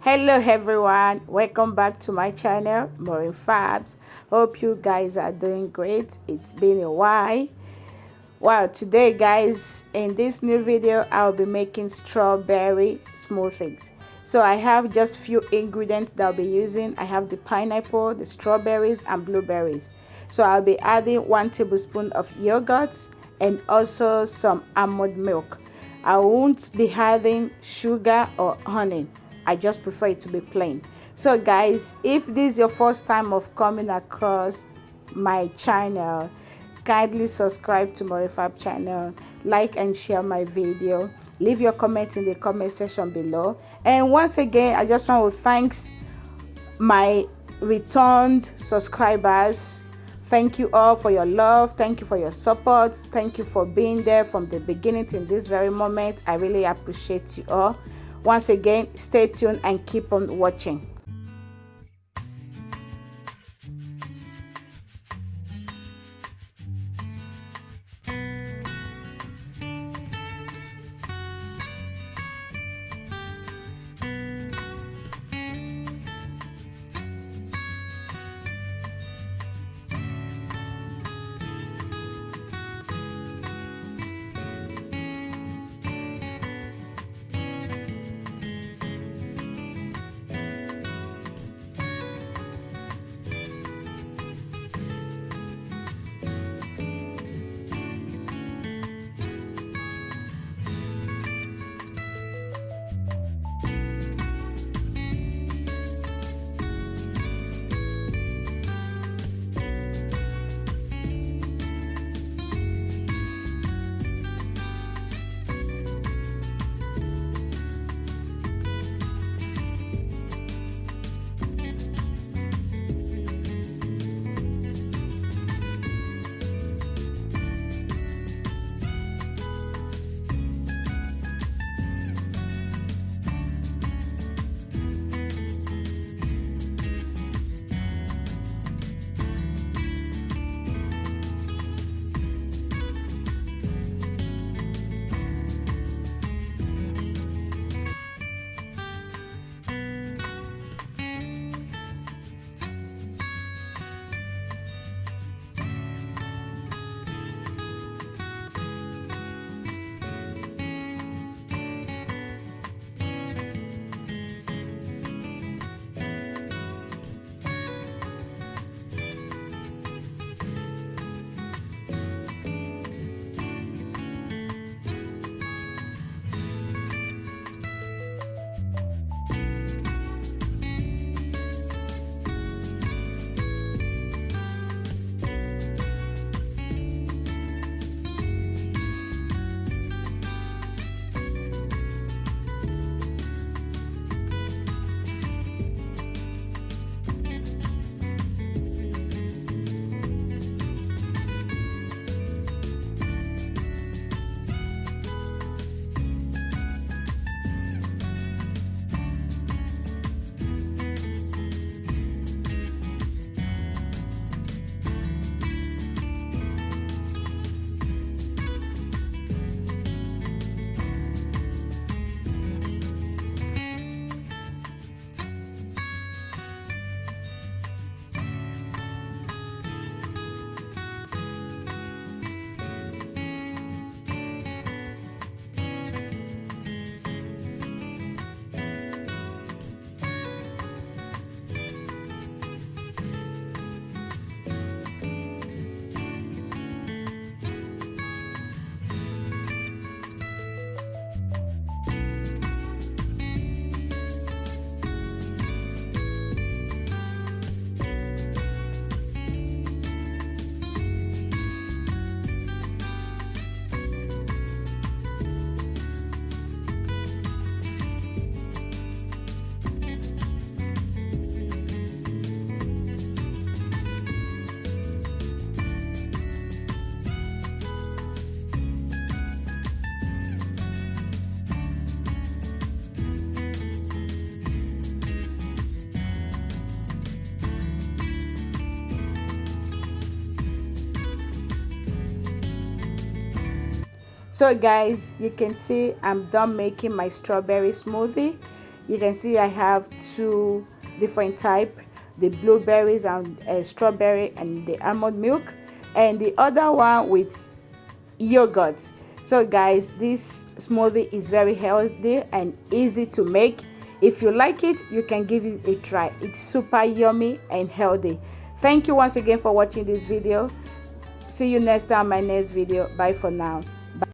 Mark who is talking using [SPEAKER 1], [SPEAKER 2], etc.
[SPEAKER 1] Hello everyone, welcome back to my channel Maureen Fabs. Hope you guys are doing great. It's been a while. Wow, today guys, in this new video I'll be making strawberry smoothies. So I have just few ingredients that I'll be using. I have the pineapple, the strawberries and blueberries. So I'll be adding 1 tablespoon of yogurt and also some almond milk. I won't be adding sugar or honey. I just prefer it to be plain. So guys, if this is your first time of coming across my channel, kindly subscribe to Maureen Fab channel, like and share my video, leave your comment in the comment section below. And once again, I just want to thank my returned subscribers. Thank you all for your love. Thank you for your support. Thank you for being there from the beginning to this very moment. I really appreciate you all. Once again, stay tuned and keep on watching. So guys, you can see I'm done making my strawberry smoothie. You can see I have two different type, the blueberries and strawberry and the almond milk, and the other one with yogurt. So guys, this smoothie is very healthy and easy to make. If you like it, you can give it a try. It's super yummy and healthy. Thank you once again for watching this video. See you next time, my next video. Bye for now.